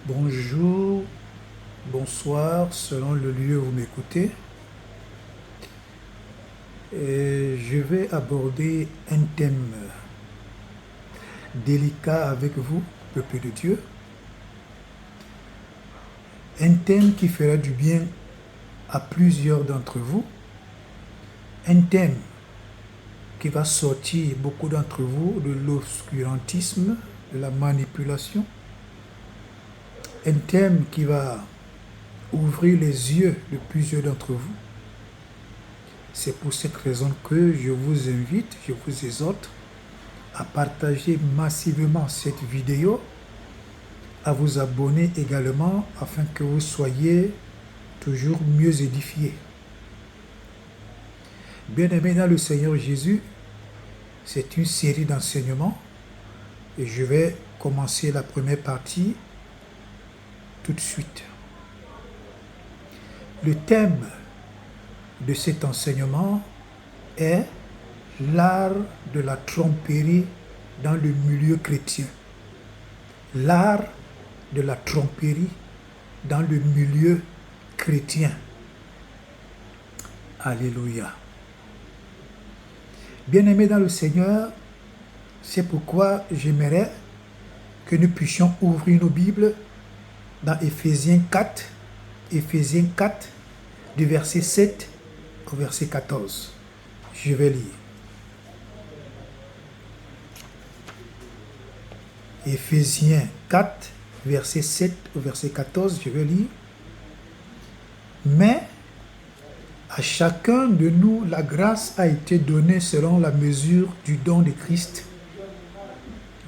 Bonjour, bonsoir, selon le lieu où vous m'écoutez. Et je vais aborder un thème délicat avec vous, peuple de Dieu. Un thème qui fera du bien à plusieurs d'entre vous. Un thème qui va sortir beaucoup d'entre vous de l'obscurantisme, de la manipulation. Un thème qui va ouvrir les yeux de plusieurs d'entre vous. C'est pour cette raison que je vous invite, je vous exhorte à partager massivement cette vidéo, à vous abonner également afin que vous soyez toujours mieux édifiés. Bien-aimés dans le Seigneur Jésus, c'est une série d'enseignements et je vais commencer la première partie tout de suite. Le thème de cet enseignement est l'art de la tromperie dans le milieu chrétien. L'art de la tromperie dans le milieu chrétien. Alléluia. Bien-aimés dans le Seigneur, c'est pourquoi j'aimerais que nous puissions ouvrir nos Bibles dans Éphésiens 4, du verset 7 au verset 14. Je vais lire. Éphésiens 4, verset 7 au verset 14, je vais lire. Mais à chacun de nous, la grâce a été donnée selon la mesure du don de Christ.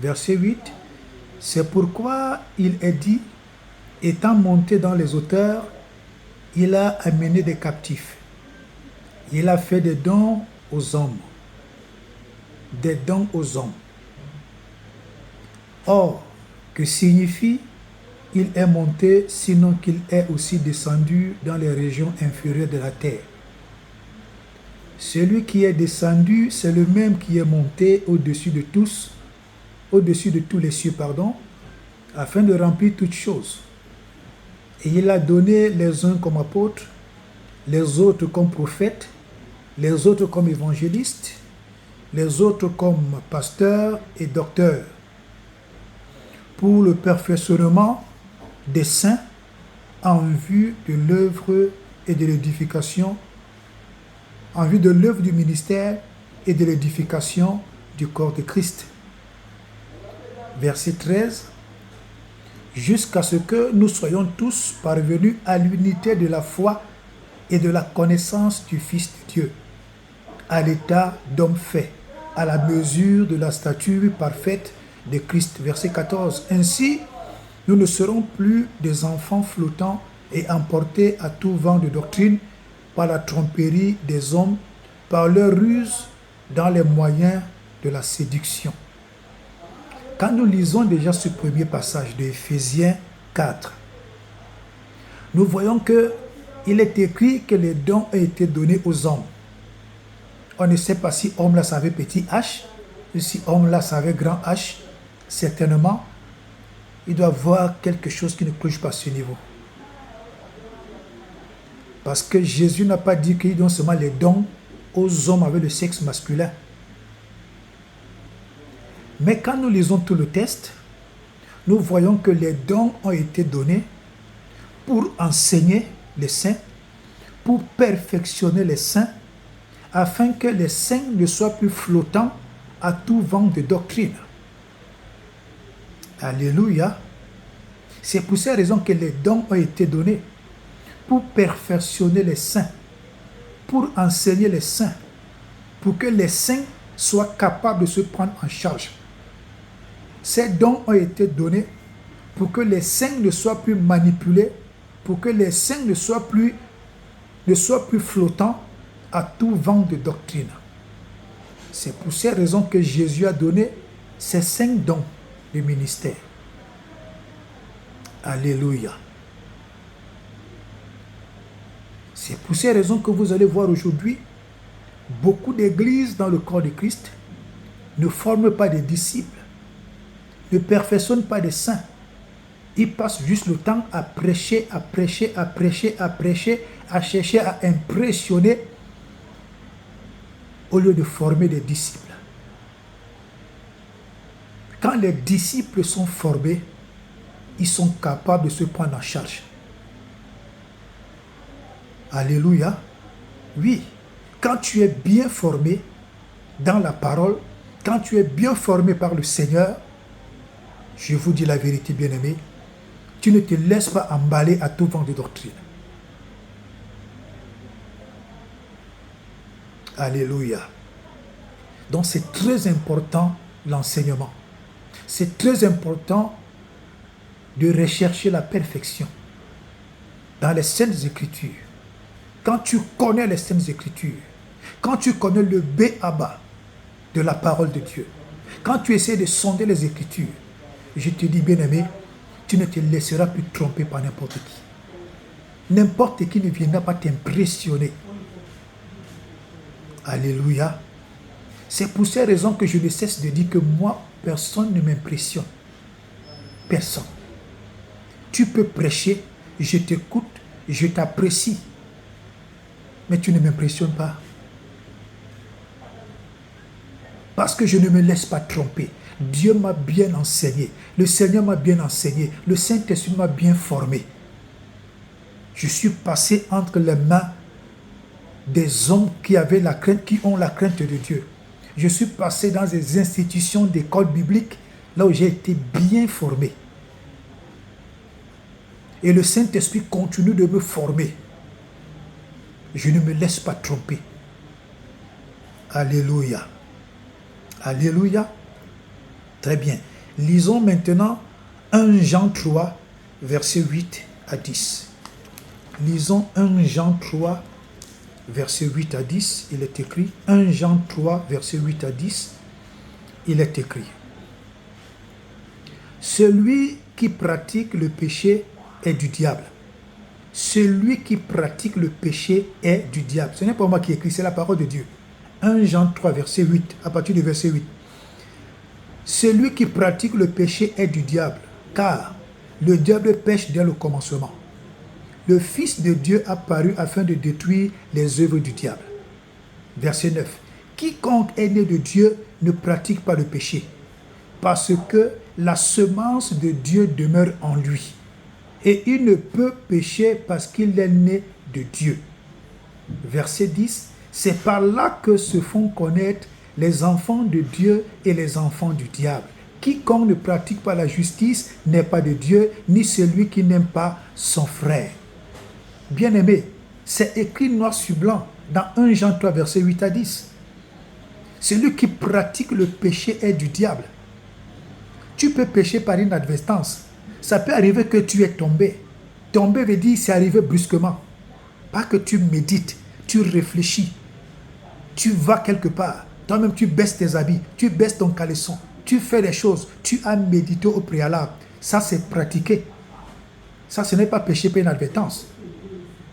Verset 8, c'est pourquoi il est dit, étant monté dans les hauteurs, il a amené des captifs. Il a fait des dons aux hommes. Des dons aux hommes. Or, que signifie il est monté, sinon qu'il est aussi descendu dans les régions inférieures de la terre? Celui qui est descendu, c'est le même qui est monté au-dessus de tous les cieux, afin de remplir toutes choses. Et il a donné les uns comme apôtres, les autres comme prophètes, les autres comme évangélistes, les autres comme pasteurs et docteurs, pour le perfectionnement des saints en vue de l'œuvre et de l'édification, en vue de l'œuvre du ministère et de l'édification du corps de Christ. Verset 13. Jusqu'à ce que nous soyons tous parvenus à l'unité de la foi et de la connaissance du Fils de Dieu, à l'état d'homme fait, à la mesure de la stature parfaite de Christ. Verset 14. Ainsi, nous ne serons plus des enfants flottants et emportés à tout vent de doctrine par la tromperie des hommes, par leur ruse dans les moyens de la séduction. Quand nous lisons déjà ce premier passage de Éphésiens 4, nous voyons qu'il est écrit que les dons ont été donnés aux hommes. On ne sait pas si homme là savait petit h, ou si homme là savait grand h. Certainement, il doit voir quelque chose qui ne cloche pas ce niveau. Parce que Jésus n'a pas dit qu'il donne seulement les dons aux hommes avec le sexe masculin. Mais quand nous lisons tout le texte, nous voyons que les dons ont été donnés pour enseigner les saints, pour perfectionner les saints, afin que les saints ne soient plus flottants à tout vent de doctrine. Alléluia. C'est pour ces raisons que les dons ont été donnés, pour perfectionner les saints, pour enseigner les saints, pour que les saints soient capables de se prendre en charge. Ces dons ont été donnés pour que les saints ne soient plus manipulés, pour que les saints ne soient plus flottants à tout vent de doctrine. C'est pour ces raisons que Jésus a donné ces 5 dons de ministère. Alléluia. C'est pour ces raisons que vous allez voir aujourd'hui, beaucoup d'églises dans le corps de Christ ne forment pas des disciples, ne perfectionnent pas des saints, Il passe juste le temps à prêcher, à prêcher, à prêcher, à prêcher, à chercher à impressionner au lieu de former des disciples. Quand les disciples sont formés, ils sont capables de se prendre en charge. Alléluia. Oui, quand tu es bien formé dans la parole, quand tu es bien formé par le Seigneur, je vous dis la vérité, bien-aimés, tu ne te laisses pas emballer à tout vent de doctrine. Alléluia. Donc c'est très important l'enseignement. C'est très important de rechercher la perfection dans les Saintes Écritures. Quand tu connais les Saintes Écritures, quand tu connais le B.A.B.A. de la parole de Dieu, quand tu essaies de sonder les Écritures, je te dis, bien-aimé, tu ne te laisseras plus tromper par n'importe qui. N'importe qui ne viendra pas t'impressionner. Alléluia. C'est pour ces raisons que je ne cesse de dire que moi, personne ne m'impressionne. Personne. Tu peux prêcher, je t'écoute, je t'apprécie, mais tu ne m'impressionnes pas. Parce que je ne me laisse pas tromper. Dieu m'a bien enseigné. Le Seigneur m'a bien enseigné. Le Saint-Esprit m'a bien formé. Je suis passé entre les mains des hommes qui avaient la crainte, qui ont la crainte de Dieu. Je suis passé dans des institutions d'école biblique, là où j'ai été bien formé. Et le Saint-Esprit continue de me former. Je ne me laisse pas tromper. Alléluia. Alléluia. Très bien. Lisons maintenant 1 Jean 3, versets 8 à 10. Lisons 1 Jean 3, versets 8 à 10. Il est écrit. 1 Jean 3, versets 8 à 10. Il est écrit. Celui qui pratique le péché est du diable. Celui qui pratique le péché est du diable. Ce n'est pas moi qui écris, c'est la parole de Dieu. 1 Jean 3, verset 8, à partir du verset 8. Celui qui pratique le péché est du diable, car le diable pêche dès le commencement. Le Fils de Dieu apparut afin de détruire les œuvres du diable. Verset 9. Quiconque est né de Dieu ne pratique pas le péché, parce que la semence de Dieu demeure en lui. Et il ne peut pécher parce qu'il est né de Dieu. Verset 10. C'est par là que se font connaître les enfants de Dieu et les enfants du diable. Quiconque ne pratique pas la justice n'est pas de Dieu, ni celui qui n'aime pas son frère. Bien-aimé, c'est écrit noir sur blanc dans 1 Jean 3, verset 8 à 10. Celui qui pratique le péché est du diable. Tu peux pécher par inadvertance. Ça peut arriver que tu es tombé. Tomber veut dire c'est arrivé brusquement. Pas que tu médites, tu réfléchis. Tu vas quelque part. Toi-même, tu baisses tes habits, tu baisses ton caleçon. Tu fais des choses. Tu as médité au préalable. Ça, c'est pratiqué. Ça, ce n'est pas péché par inadvertance.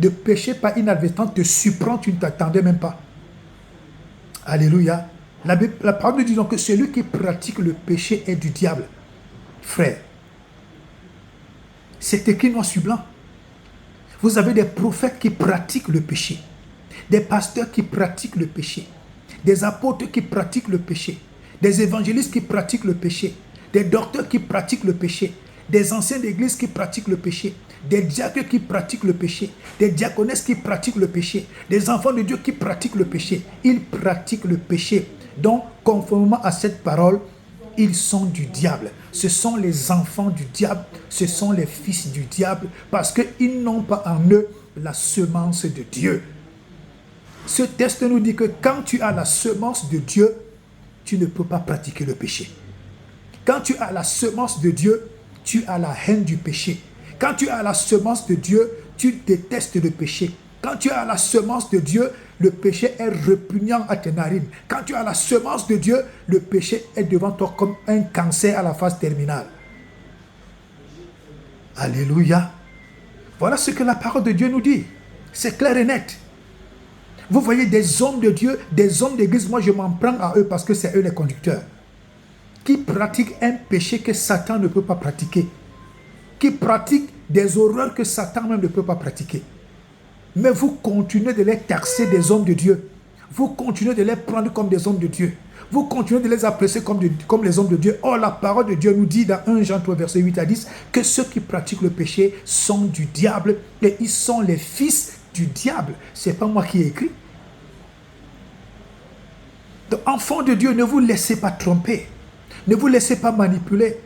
De pécher par inadvertance te surprend, tu ne t'attendais même pas. Alléluia. La parole nous dit donc que celui qui pratique le péché est du diable. Frère, c'est écrit noir sur blanc. Vous avez des prophètes qui pratiquent le péché. Des pasteurs qui pratiquent le péché. Des apôtres qui pratiquent le péché. Des évangélistes qui pratiquent le péché. Des docteurs qui pratiquent le péché. Des anciens d'église qui pratiquent le péché. Des diacres qui pratiquent le péché. Des diaconesses qui pratiquent le péché. Des enfants de Dieu qui pratiquent le péché. Ils pratiquent le péché. Donc, conformément à cette parole, ils sont du diable. Ce sont les enfants du diable. Ce sont les fils du diable. Parce qu'ils n'ont pas en eux la semence de Dieu. Ce texte nous dit que quand tu as la semence de Dieu, tu ne peux pas pratiquer le péché. Quand tu as la semence de Dieu, tu as la haine du péché. Quand tu as la semence de Dieu, tu détestes le péché. Quand tu as la semence de Dieu, le péché est répugnant à tes narines. Quand tu as la semence de Dieu, le péché est devant toi comme un cancer à la phase terminale. Alléluia. Voilà ce que la parole de Dieu nous dit. C'est clair et net. Vous voyez des hommes de Dieu, des hommes d'église, moi je m'en prends à eux parce que c'est eux les conducteurs, qui pratiquent un péché que Satan ne peut pas pratiquer, qui pratiquent des horreurs que Satan même ne peut pas pratiquer. Mais vous continuez de les taxer des hommes de Dieu. Vous continuez de les prendre comme des hommes de Dieu. Vous continuez de les apprécier comme les hommes de Dieu. Or, la parole de Dieu nous dit dans 1 Jean 3, verset 8 à 10, que ceux qui pratiquent le péché sont du diable et ils sont les fils du diable. Ce n'est pas moi qui ai écrit. Donc, enfants de Dieu, ne vous laissez pas tromper. Ne vous laissez pas manipuler.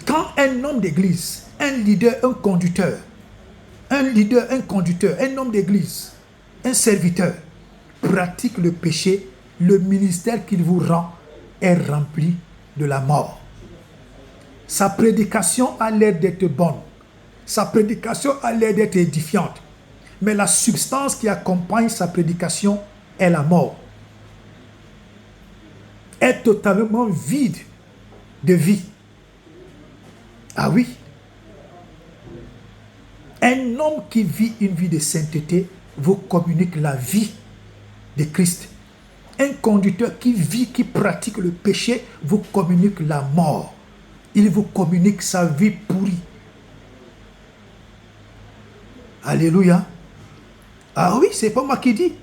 Quand un homme d'église, un leader, un conducteur, un homme d'église, un serviteur, pratique le péché, le ministère qu'il vous rend est rempli de la mort. Sa prédication a l'air d'être bonne. Sa prédication a l'air d'être édifiante. Mais la substance qui accompagne sa prédication est la mort. Est totalement vide de vie. Ah oui. Un homme qui vit une vie de sainteté vous communique la vie de Christ. Un conducteur qui vit, qui pratique le péché, vous communique la mort. Il vous communique sa vie pourrie. Alléluia. Ah oui, c'est pas moi qui dis.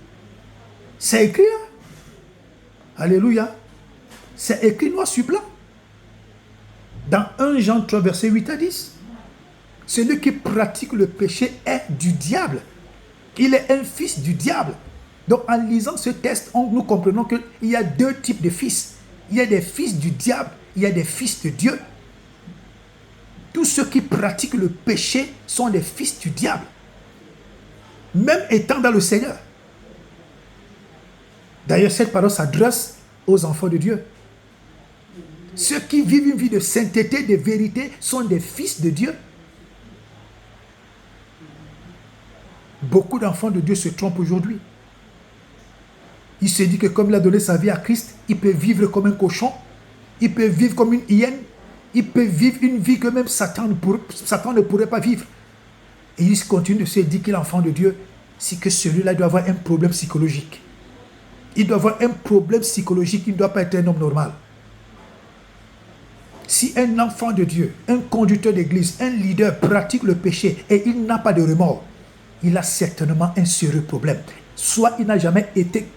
C'est écrit là. Alléluia. C'est écrit noir sur blanc. Dans 1 Jean 3, verset 8 à 10. Celui qui pratique le péché est du diable. Il est un fils du diable. Donc en lisant ce texte, nous comprenons qu'il y a deux types de fils. Il y a des fils du diable, il y a des fils de Dieu. Tous ceux qui pratiquent le péché sont des fils du diable. Même étant dans le Seigneur. D'ailleurs, cette parole s'adresse aux enfants de Dieu. Ceux qui vivent une vie de sainteté, de vérité, sont des fils de Dieu. Beaucoup d'enfants de Dieu se trompent aujourd'hui. Il se dit que comme il a donné sa vie à Christ, il peut vivre comme un cochon, il peut vivre comme une hyène, il peut vivre une vie que même Satan ne pourrait pas vivre. Et il continue de se dire qu'il est enfant de Dieu, c'est que celui-là doit avoir un problème psychologique. Il doit avoir un problème psychologique, il ne doit pas être un homme normal. Si un enfant de Dieu, un conducteur d'église, un leader pratique le péché et il n'a pas de remords, il a certainement un sérieux problème. Soit il n'a jamais été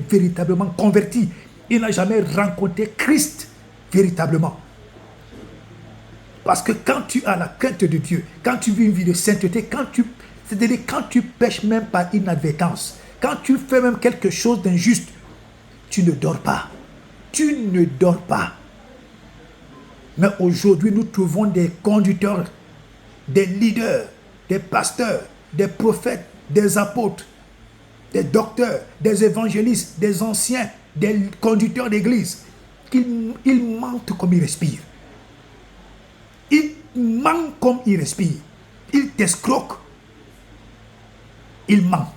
véritablement converti. Il n'a jamais rencontré Christ véritablement. Parce que quand tu as la crainte de Dieu, quand tu vis une vie de sainteté, c'est-à-dire quand tu pêches même par inadvertance, quand tu fais même quelque chose d'injuste, tu ne dors pas. Tu ne dors pas. Mais aujourd'hui, nous trouvons des conducteurs, des leaders, des pasteurs, des prophètes, des apôtres, des docteurs, des évangélistes, des anciens, des conducteurs d'église. Ils mentent comme ils respirent. Ils mentent comme ils respirent. Ils t'escroquent. Ils mentent.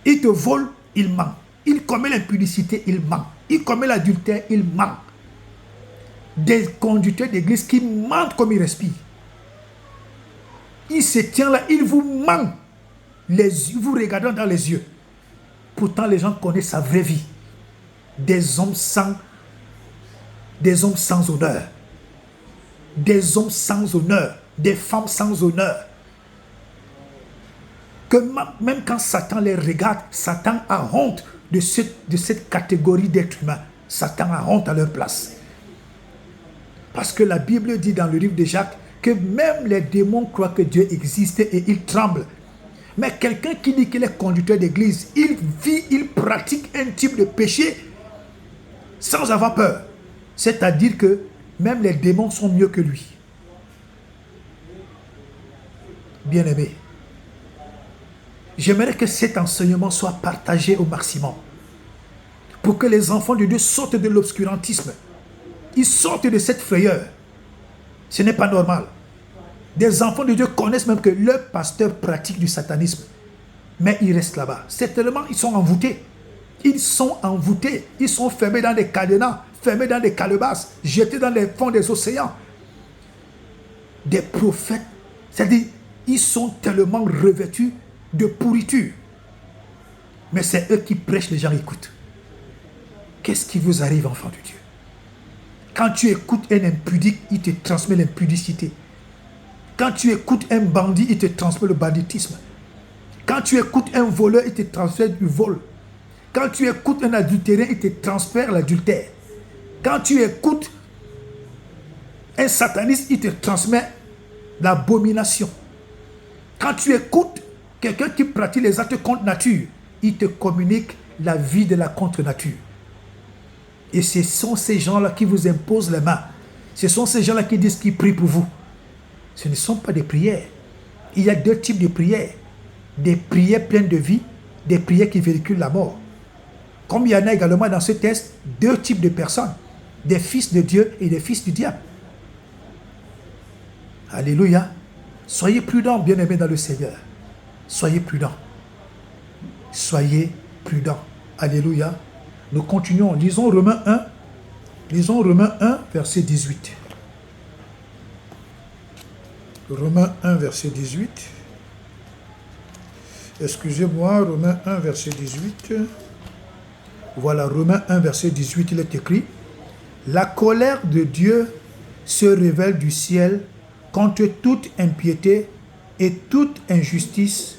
Ils te volent, ils mentent. Ils commettent l'impudicité, ils mentent. Ils commettent l'adultère, ils mentent. Des conducteurs d'église qui mentent comme ils respirent. Il se tient là, il vous ment. Vous regardant dans les yeux. Pourtant, les gens connaissent sa vraie vie. Des hommes sans honneur. Des hommes sans honneur. Des femmes sans honneur. Que même quand Satan les regarde, Satan a honte de cette catégorie d'êtres humains. Satan a honte à leur place. Parce que la Bible dit dans le livre de Jacques que même les démons croient que Dieu existe et ils tremblent. Mais quelqu'un qui dit qu'il est conducteur d'église, il vit, il pratique un type de péché sans avoir peur. C'est-à-dire que même les démons sont mieux que lui. Bien-aimé, j'aimerais que cet enseignement soit partagé au maximum pour que les enfants de Dieu sortent de l'obscurantisme. Ils sortent de cette frayeur. Ce n'est pas normal. Des enfants de Dieu connaissent même que leur pasteur pratique du satanisme. Mais ils restent là-bas. Certainement, ils sont envoûtés. Ils sont envoûtés. Ils sont fermés dans des cadenas, fermés dans des calebasses, jetés dans les fonds des océans. Des prophètes, c'est-à-dire, ils sont tellement revêtus de pourriture. Mais c'est eux qui prêchent, les gens écoutent. Qu'est-ce qui vous arrive, enfants de Dieu? Quand tu écoutes un impudique, il te transmet l'impudicité. Quand tu écoutes un bandit, il te transmet le banditisme. Quand tu écoutes un voleur, il te transfère du vol. Quand tu écoutes un adultérien, il te transfère l'adultère. Quand tu écoutes un sataniste, il te transmet l'abomination. Quand tu écoutes quelqu'un qui pratique les actes contre nature, il te communique la vie de la contre-nature. Et ce sont ces gens-là qui vous imposent les mains. Ce sont ces gens-là qui disent qu'ils prient pour vous. Ce ne sont pas des prières. Il y a deux types de prières. Des prières pleines de vie, des prières qui véhiculent la mort. Comme il y en a également dans ce texte, deux types de personnes. Des fils de Dieu et des fils du diable. Alléluia. Soyez prudents, bien-aimés dans le Seigneur. Soyez prudents. Soyez prudents. Alléluia. Nous continuons. Lisons Romains 1. Lisons Romains 1, verset 18. Romains 1, verset 18. Excusez-moi, Romains 1, verset 18. Voilà, Romains 1, verset 18, il est écrit: la colère de Dieu se révèle du ciel contre toute impiété et toute injustice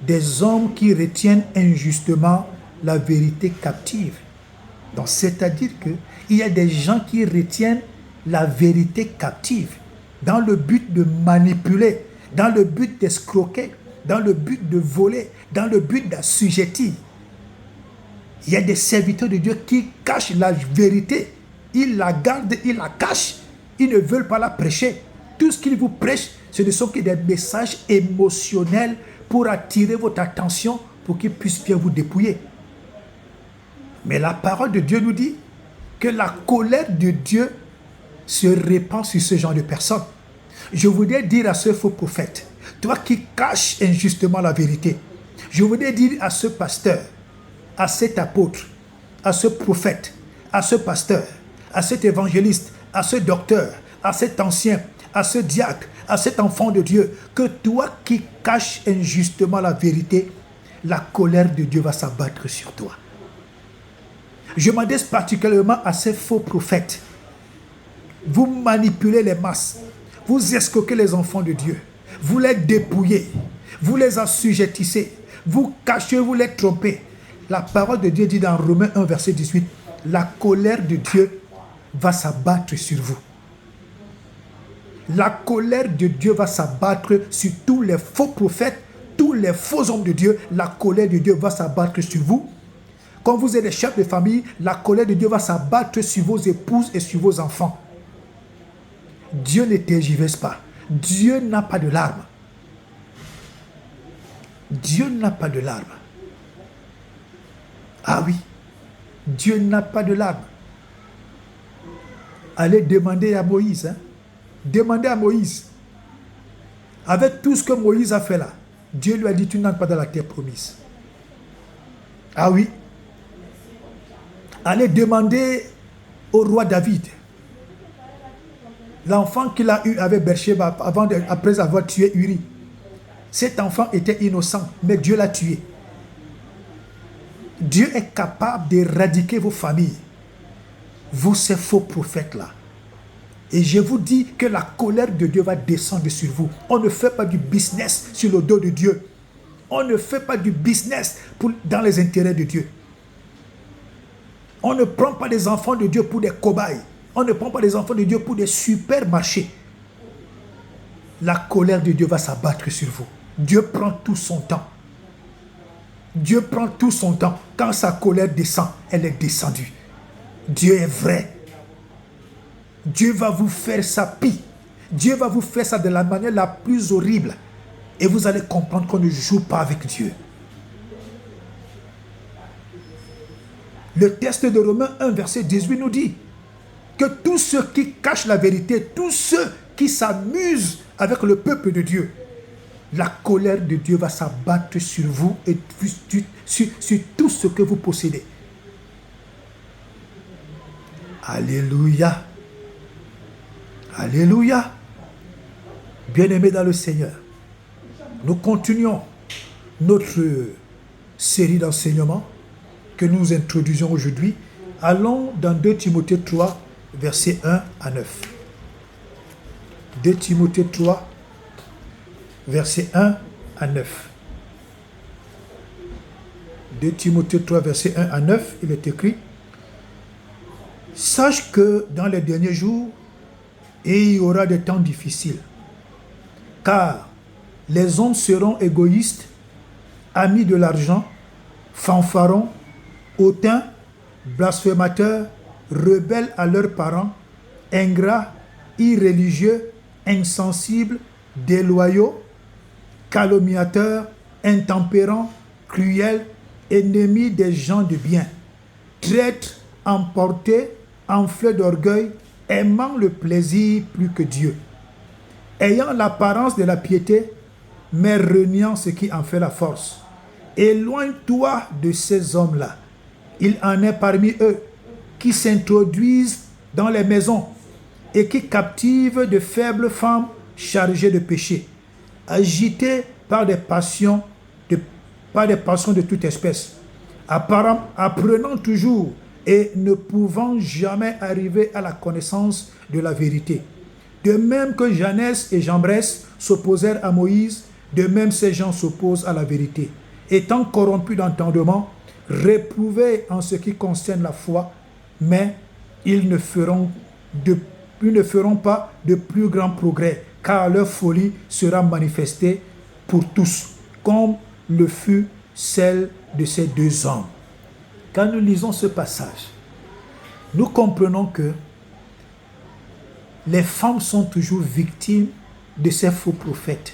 des hommes qui retiennent injustement la vérité captive. Donc, c'est-à-dire qu'il y a des gens qui retiennent la vérité captive dans le but de manipuler, dans le but d'escroquer, dans le but de voler, dans le but d'assujettir. Il y a des serviteurs de Dieu qui cachent la vérité. Ils la gardent, ils la cachent. Ils ne veulent pas la prêcher. Tout ce qu'ils vous prêchent, ce ne sont que des messages émotionnels pour attirer votre attention, pour qu'ils puissent bien vous dépouiller. Mais la parole de Dieu nous dit que la colère de Dieu se répand sur ce genre de personnes. Je voudrais dire à ce faux prophète, toi qui caches injustement la vérité, je voudrais dire à ce pasteur, à cet apôtre, à ce prophète, à ce pasteur, à cet évangéliste, à ce docteur, à cet ancien, à ce diacre, à cet enfant de Dieu, que toi qui caches injustement la vérité, la colère de Dieu va s'abattre sur toi. Je m'adresse particulièrement à ces faux prophètes. Vous manipulez les masses, vous escroquez les enfants de Dieu, vous les dépouillez, vous les assujettissez, vous cachez, vous les trompez. La parole de Dieu dit dans Romains 1, verset 18, la colère de Dieu va s'abattre sur vous. La colère de Dieu va s'abattre sur tous les faux prophètes, tous les faux hommes de Dieu. La colère de Dieu va s'abattre sur vous. Quand vous êtes des chefs de famille, la colère de Dieu va s'abattre sur vos épouses et sur vos enfants. Dieu ne tergiverse pas. Dieu n'a pas de larmes. Dieu n'a pas de larmes. Ah oui, Dieu n'a pas de larmes. Allez demander à Moïse. Demandez à Moïse. Avec tout ce que Moïse a fait là, Dieu lui a dit, tu n'entres pas dans la terre promise. Ah oui. Allez demander au roi David. L'enfant qu'il a eu avec Bersheba après avoir tué Uri. Cet enfant était innocent, mais Dieu l'a tué. Dieu est capable d'éradiquer vos familles. Vous, ces faux prophètes-là. Et je vous dis que la colère de Dieu va descendre sur vous. On ne fait pas du business sur le dos de Dieu. On ne fait pas du business dans les intérêts de Dieu. On ne prend pas des enfants de Dieu pour des cobayes. On ne prend pas des enfants de Dieu pour des supermarchés. La colère de Dieu va s'abattre sur vous. Dieu prend tout son temps. Dieu prend tout son temps. Quand sa colère descend, elle est descendue. Dieu est vrai. Dieu va vous faire ça pire. Dieu va vous faire ça de la manière la plus horrible. Et vous allez comprendre qu'on ne joue pas avec Dieu. Le texte de Romains 1, verset 18 nous dit que tous ceux qui cachent la vérité, tous ceux qui s'amusent avec le peuple de Dieu, la colère de Dieu va s'abattre sur vous et sur tout ce que vous possédez. Alléluia. Alléluia. Bien-aimés dans le Seigneur, nous continuons notre série d'enseignements que nous introduisons aujourd'hui. Allons dans 2 Timothée 3, versets 1 à 9. 2 Timothée 3, versets 1 à 9. 2 Timothée 3, versets 1 à 9, il est écrit: Sache que dans les derniers jours, il y aura des temps difficiles, car les hommes seront égoïstes, amis de l'argent, fanfarons, hautains, blasphémateurs, rebelles à leurs parents, ingrats, irréligieux, insensibles, déloyaux, calomniateurs, intempérants, cruels, ennemis des gens de bien, traîtres, emportés, enflés d'orgueil, aimant le plaisir plus que Dieu, ayant l'apparence de la piété, mais reniant ce qui en fait la force. Éloigne-toi de ces hommes-là. Il en est parmi eux qui s'introduisent dans les maisons et qui captivent de faibles femmes chargées de péché, agitées par des passions de toute espèce, apprenant toujours et ne pouvant jamais arriver à la connaissance de la vérité. De même que Janès et Jambres s'opposèrent à Moïse, de même ces gens s'opposent à la vérité, étant corrompus d'entendement, réprouvés en ce qui concerne la foi, mais ils ne feront pas de plus grands progrès, car leur folie sera manifestée pour tous, comme le fut celle de ces deux hommes. Quand nous lisons ce passage, nous comprenons que les femmes sont toujours victimes de ces faux prophètes.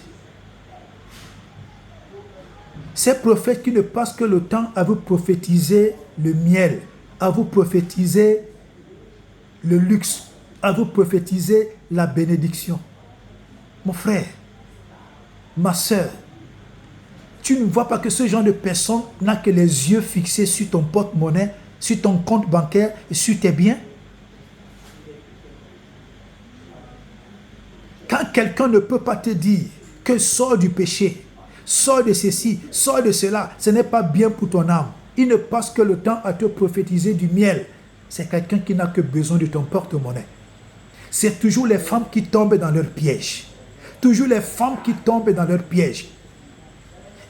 Ces prophètes qui ne passent que le temps à vous prophétiser le miel, à vous prophétiser le luxe, à vous prophétiser la bénédiction. Mon frère, ma soeur, tu ne vois pas que ce genre de personne n'a que les yeux fixés sur ton porte-monnaie, sur ton compte bancaire et sur tes biens? Quand quelqu'un ne peut pas te dire que sors du péché, sors de ceci, sors de cela, ce n'est pas bien pour ton âme, il ne passe que le temps à te prophétiser du miel. C'est quelqu'un qui n'a que besoin de ton porte-monnaie. C'est toujours les femmes qui tombent dans leur piège. Toujours les femmes qui tombent dans leur piège.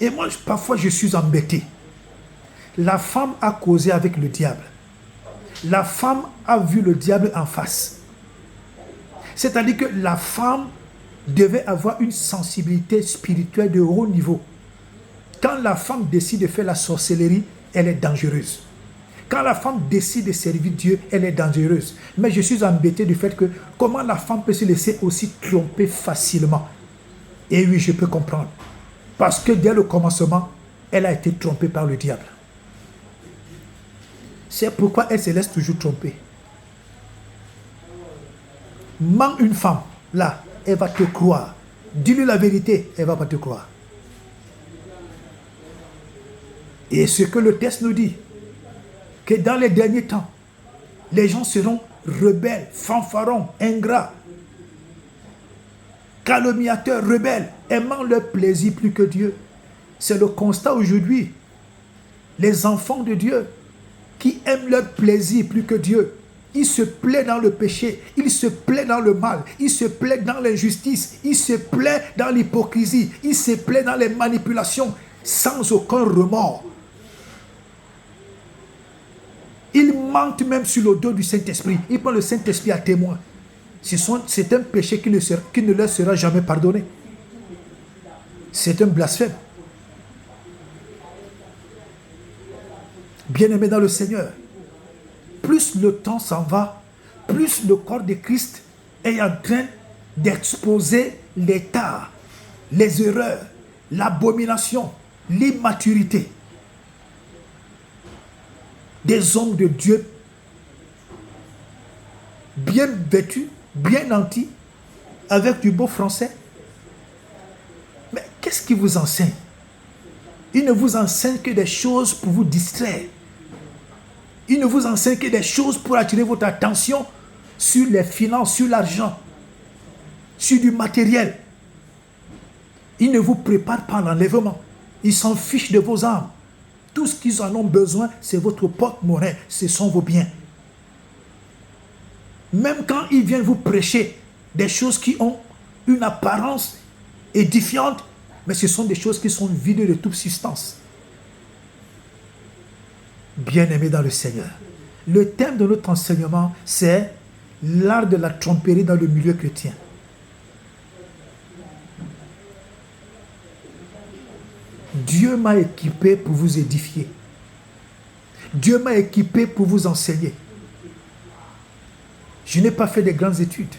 Et moi, parfois, je suis embêté. La femme a causé avec le diable. La femme a vu le diable en face. C'est-à-dire que la femme devait avoir une sensibilité spirituelle de haut niveau. Quand la femme décide de faire la sorcellerie, elle est dangereuse. Quand la femme décide de servir Dieu, elle est dangereuse. Mais je suis embêté du fait que comment la femme peut se laisser aussi tromper facilement. Et oui, je peux comprendre. Parce que dès le commencement, elle a été trompée par le diable. C'est pourquoi elle se laisse toujours tromper. Mens une femme, là, elle va te croire. Dis-lui la vérité, elle ne va pas te croire. Et ce que le texte nous dit, que dans les derniers temps, les gens seront rebelles, fanfarons, ingrats, calomniateurs, rebelles, aimant leur plaisir plus que Dieu. C'est le constat aujourd'hui. Les enfants de Dieu qui aiment leur plaisir plus que Dieu, ils se plaisent dans le péché, ils se plaisent dans le mal, ils se plaisent dans l'injustice, ils se plaisent dans l'hypocrisie, ils se plaisent dans les manipulations, sans aucun remords. Ils mentent même sur le dos du Saint-Esprit. Ils prennent le Saint-Esprit à témoin. C'est un péché qui ne leur sera jamais pardonné. C'est un blasphème. Bien-aimés dans le Seigneur, plus le temps s'en va, plus le corps de Christ est en train d'exposer l'état, les erreurs, l'abomination, l'immaturité des hommes de Dieu bien vêtus, bien nantis, avec du beau français. Mais qu'est-ce qui vous enseigne? Il ne vous enseigne que des choses pour vous distraire. Il ne vous enseigne que des choses pour attirer votre attention sur les finances, sur l'argent, sur du matériel. Il ne vous prépare pas à l'enlèvement. Il s'en fiche de vos âmes. Tout ce qu'ils en ont besoin, c'est votre porte-monnaie, ce sont vos biens. Même quand ils viennent vous prêcher des choses qui ont une apparence édifiante, mais ce sont des choses qui sont vides de toute substance. Bien-aimés dans le Seigneur, le thème de notre enseignement, c'est l'art de la tromperie dans le milieu chrétien. Dieu m'a équipé pour vous édifier. Dieu m'a équipé pour vous enseigner. Je n'ai pas fait de grandes études,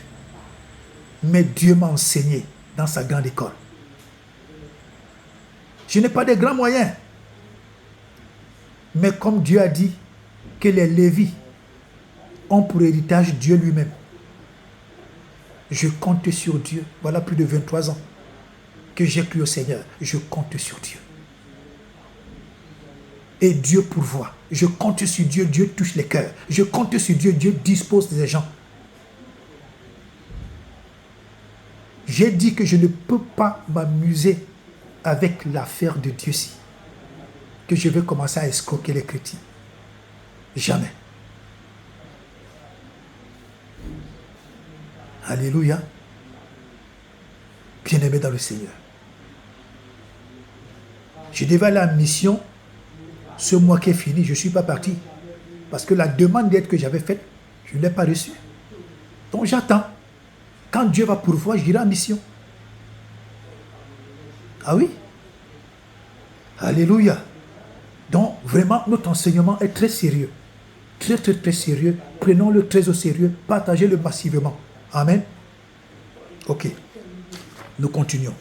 mais Dieu m'a enseigné dans sa grande école. Je n'ai pas de grands moyens, mais comme Dieu a dit que les Lévites ont pour héritage Dieu lui-même, je compte sur Dieu. Voilà plus de 23 ans que j'ai cru au Seigneur. Je compte sur Dieu. Et Dieu pourvoit. Je compte sur Dieu, Dieu touche les cœurs. Je compte sur Dieu, Dieu dispose des gens. J'ai dit que je ne peux pas m'amuser avec l'affaire de Dieu-ci. Que je vais commencer à escroquer les chrétiens. Jamais. Alléluia. Bien-aimé dans le Seigneur. Je devais aller en mission. Ce mois qui est fini, je ne suis pas parti. Parce que la demande d'aide que j'avais faite, je ne l'ai pas reçue. Donc j'attends. Quand Dieu va pourvoir, j'irai en mission. Ah oui? Alléluia. Donc vraiment, notre enseignement est très sérieux. Très, très, très sérieux. Prenons-le très au sérieux. Partagez-le massivement. Amen. Ok. Nous continuons.